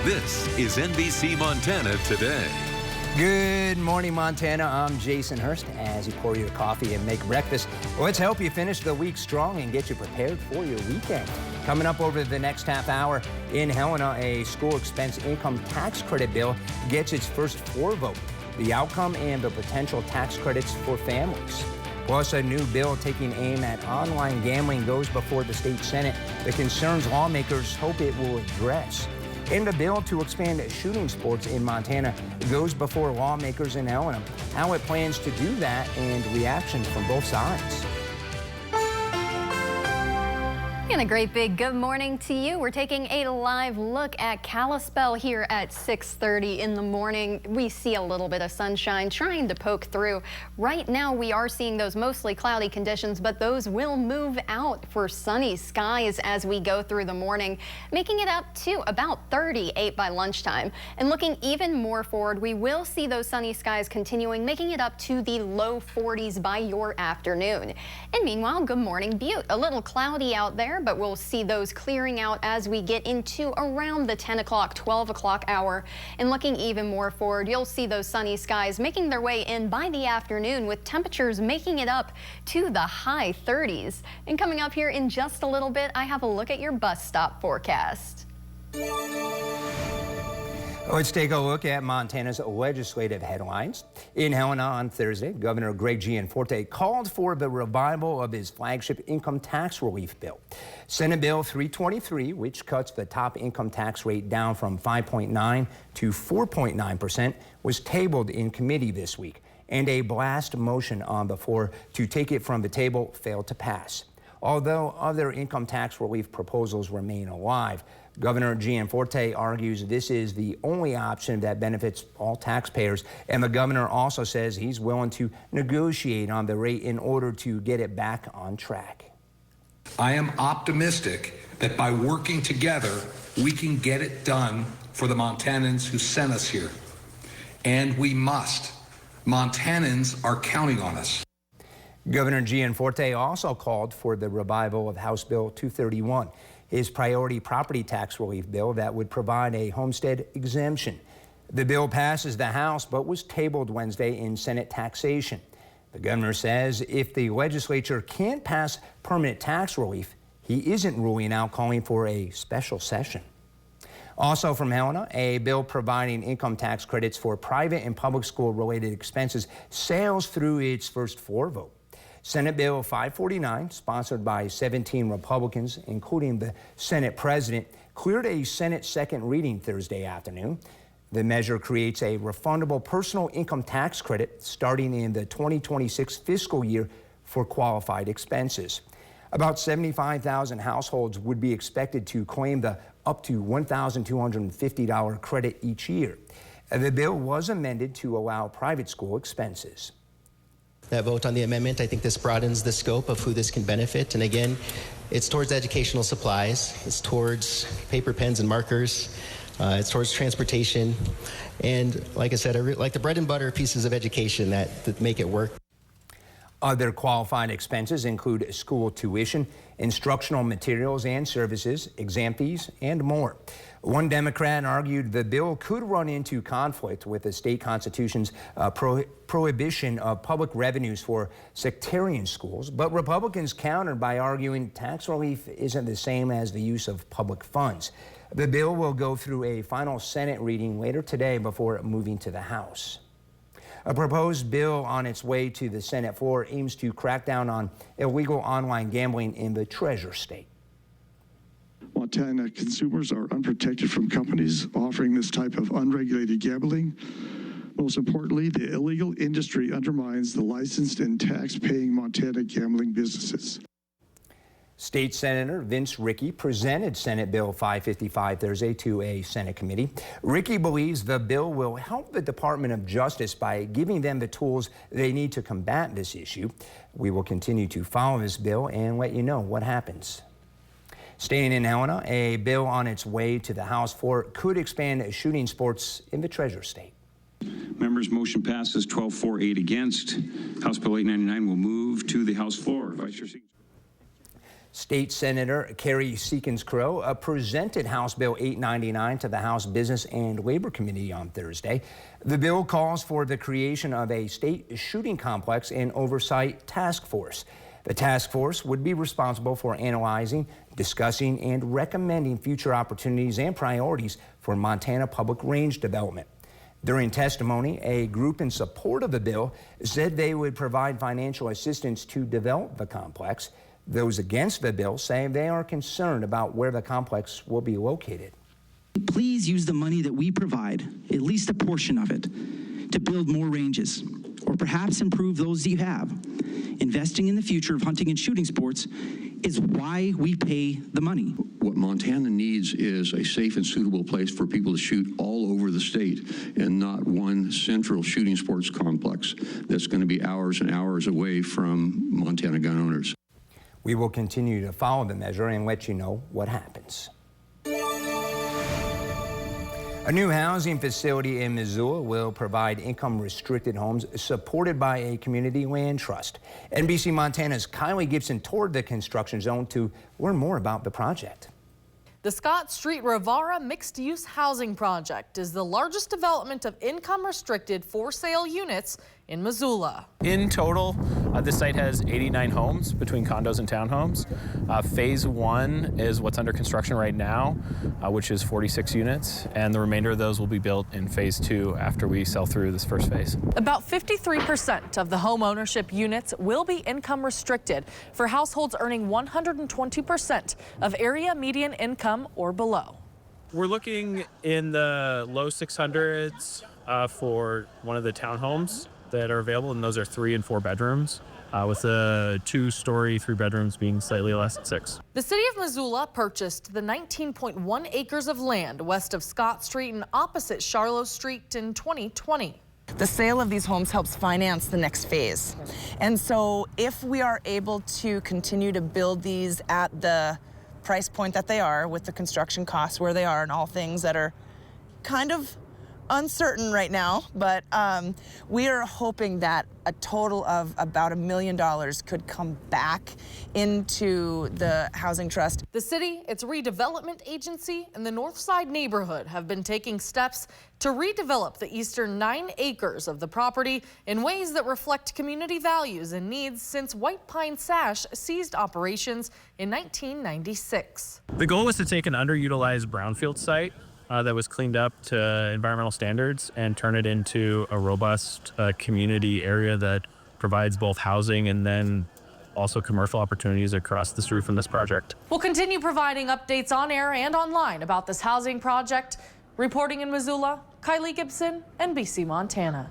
This is NBC Montana Today. Good morning, Montana. I'm Jason Hurst. As you pour your coffee and make breakfast, let's help you finish the week strong and get you prepared for your weekend. Coming up over the next half hour, in Helena, a school expense income tax credit bill gets its first floor vote. The outcome and the potential tax credits for families. Plus, a new bill taking aim at online gambling goes before the state Senate. The concerns lawmakers hope it will address. And a bill to expand shooting sports in Montana goes before lawmakers in Helena. How it plans to do that and reactions from both sides. And a great big good morning to you. We're taking a live look at Kalispell here at 6:30 in the morning. We see a little bit of sunshine trying to poke through. Right now we are seeing those mostly cloudy conditions, but those will move out for sunny skies as we go through the morning, making it up to about 38 by lunchtime. And looking even more forward, we will see those sunny skies continuing, making it up to the low 40s by your afternoon. And meanwhile, good morning, Butte. A little cloudy out there, but we'll see those clearing out as we get into around the 10 o'clock, 12 o'clock hour. And looking even more forward, you'll see those sunny skies making their way in by the afternoon, with temperatures making it up to the high 30s. And coming up here in just a little bit, I have a look at your bus stop forecast. Let's take a look at Montana's legislative headlines. In Helena on Thursday, Governor Greg Gianforte called for the revival of his flagship income tax relief bill. Senate Bill 323, which cuts the top income tax rate down from 5.9 to 4.9%, was tabled in committee this week, and a blast motion on the floor to take it from the table failed to pass. Although other income tax relief proposals remain alive, Governor Gianforte argues this is the only option that benefits all taxpayers, and the governor also says he's willing to negotiate on the rate in order to get it back on track. I am optimistic that by working together, we can get it done for the Montanans who sent us here. And we must. Montanans are counting on us. Governor Gianforte also called for the revival of House Bill 231, his priority property tax relief bill that would provide a homestead exemption. The bill passes the House but was tabled Wednesday in Senate taxation. The governor says if the legislature can't pass permanent tax relief, he isn't ruling out calling for a special session. Also from Helena, a bill providing income tax credits for private and public school related expenses sails through its first floor vote. Senate Bill 549, sponsored by 17 Republicans, including the Senate President, cleared a Senate second reading Thursday afternoon. The measure creates a refundable personal income tax credit starting in the 2026 fiscal year for qualified expenses. About 75,000 households would be expected to claim the up to $1,250 credit each year. The bill was amended to allow private school expenses. That vote on the amendment, I think this broadens the scope of who this can benefit. And again, it's towards educational supplies, it's towards paper, pens, and markers, it's towards transportation. And like I said, I like the bread and butter pieces of education that make it work. Other qualified expenses include school tuition, instructional materials and services, exam fees, and more. One Democrat argued the bill could run into conflict with the state constitution's prohibition of public revenues for sectarian schools, but Republicans countered by arguing tax relief isn't the same as the use of public funds. The bill will go through a final Senate reading later today before moving to the House. A proposed bill on its way to the Senate floor aims to crack down on illegal online gambling in the Treasure State. Montana consumers are unprotected from companies offering this type of unregulated gambling. Most importantly, the illegal industry undermines the licensed and tax-paying Montana gambling businesses. State Senator Vince Rickey presented Senate Bill 555 Thursday to a Senate committee. Rickey believes the bill will help the Department of Justice by giving them the tools they need to combat this issue. We will continue to follow this bill and let you know what happens. Staying in Helena, a bill on its way to the House floor could expand shooting sports in the Treasure State. Members, motion passes 12-4, 8 against. House Bill 899 will move to the House floor. Vice Chair. State Senator Carrie Seekins-Crow presented House Bill 899 to the House Business and Labor Committee on Thursday. The bill calls for the creation of a state shooting complex and oversight task force. The task force would be responsible for analyzing, discussing, and recommending future opportunities and priorities for Montana public range development. During testimony, a group in support of the bill said they would provide financial assistance to develop the complex. Those against the bill say they are concerned about where the complex will be located. Please use the money that we provide, at least a portion of it, to build more ranges, or perhaps improve those that you have. Investing in the future of hunting and shooting sports is why we pay the money. What Montana needs is a safe and suitable place for people to shoot all over the state, and not one central shooting sports complex that's going to be hours and hours away from Montana gun owners. We will continue to follow the measure and let you know what happens. A new housing facility in Missoula will provide income-restricted homes supported by a community land trust. NBC Montana's Kylie Gibson toured the construction zone to learn more about the project. The Scott Street Rivara mixed-use housing project is the largest development of income-restricted for-sale units in Missoula. In total, the site has 89 homes between condos and townhomes. Phase 1 is what's under construction right now, which is 46 units, and the remainder of those will be built in Phase 2 after we sell through this first phase. About 53% of the home ownership units will be income restricted for households earning 120% of area median income or below. We're looking in the low 600s for one of the townhomes that are available, and those are 3 and 4 bedrooms, with the 2-story 3 bedrooms being slightly less than 6. The city of Missoula purchased the 19.1 acres of land west of Scott Street and opposite Charlotte Street in 2020. The sale of these homes helps finance the next phase. And so if we are able to continue to build these at the price point that they are, with the construction costs where they are and all things that are kind of uncertain right now, but we are hoping that a total of about $1 million could come back into the housing trust. The city, its redevelopment agency, and the Northside neighborhood have been taking steps to redevelop the eastern 9 acres of the property in ways that reflect community values and needs since White Pine Sash ceased operations in 1996. The goal was to take an underutilized brownfield site that was cleaned up to environmental standards and turn it into a robust community area that provides both housing and then also commercial opportunities across the street from this project. We'll continue providing updates on air and online about this housing project. Reporting in Missoula, Kylie Gibson, NBC Montana.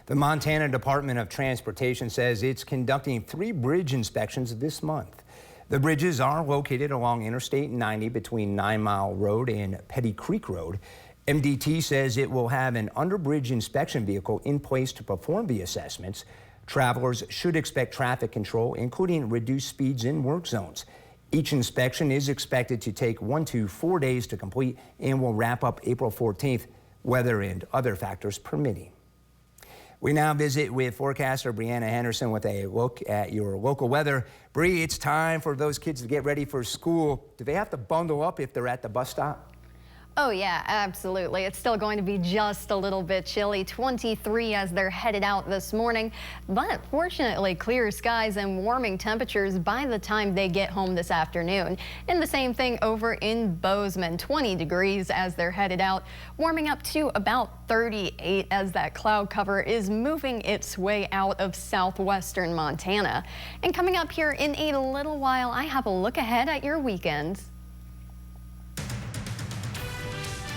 The Montana Department of Transportation says it's conducting 3 bridge inspections this month. The bridges are located along Interstate 90 between 9 Mile Road and Petty Creek Road. MDT says it will have an underbridge inspection vehicle in place to perform the assessments. Travelers should expect traffic control, including reduced speeds in work zones. Each inspection is expected to take 1 to 4 days to complete and will wrap up April 14th, weather and other factors permitting. We now visit with forecaster Brianna Henderson with a look at your local weather. Bree, it's time for those kids to get ready for school. Do they have to bundle up if they're at the bus stop? Oh yeah, absolutely. It's still going to be just a little bit chilly, 23 as they're headed out this morning, but fortunately clear skies and warming temperatures by the time they get home this afternoon. And the same thing over in Bozeman, 20 degrees as they're headed out, warming up to about 38 as that cloud cover is moving its way out of southwestern Montana. And coming up here in a little while, I have a look ahead at your weekends.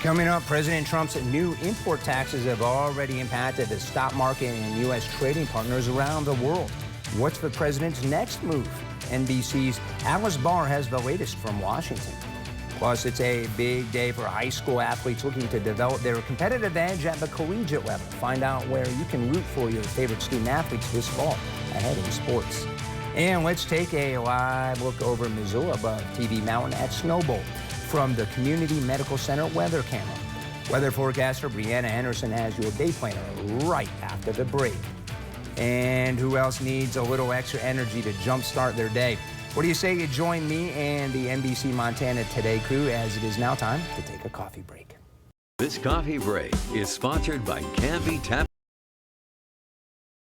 Coming up, President Trump's new import taxes have already impacted the stock market and U.S. trading partners around the world. What's the president's next move? NBC's Alice Barr has the latest from Washington. Plus, it's a big day for high school athletes looking to develop their competitive edge at the collegiate level. Find out where you can root for your favorite student athletes this fall ahead in sports. And let's take a live look over Missoula above TV Mountain at Snowbowl from the Community Medical Center weather camera. Weather forecaster Brianna Henderson has your day planner right after the break. And who else needs a little extra energy to jumpstart their day? What do you say you join me and the NBC Montana Today crew as it is now time to take a coffee break? This coffee break is sponsored by Canby Tap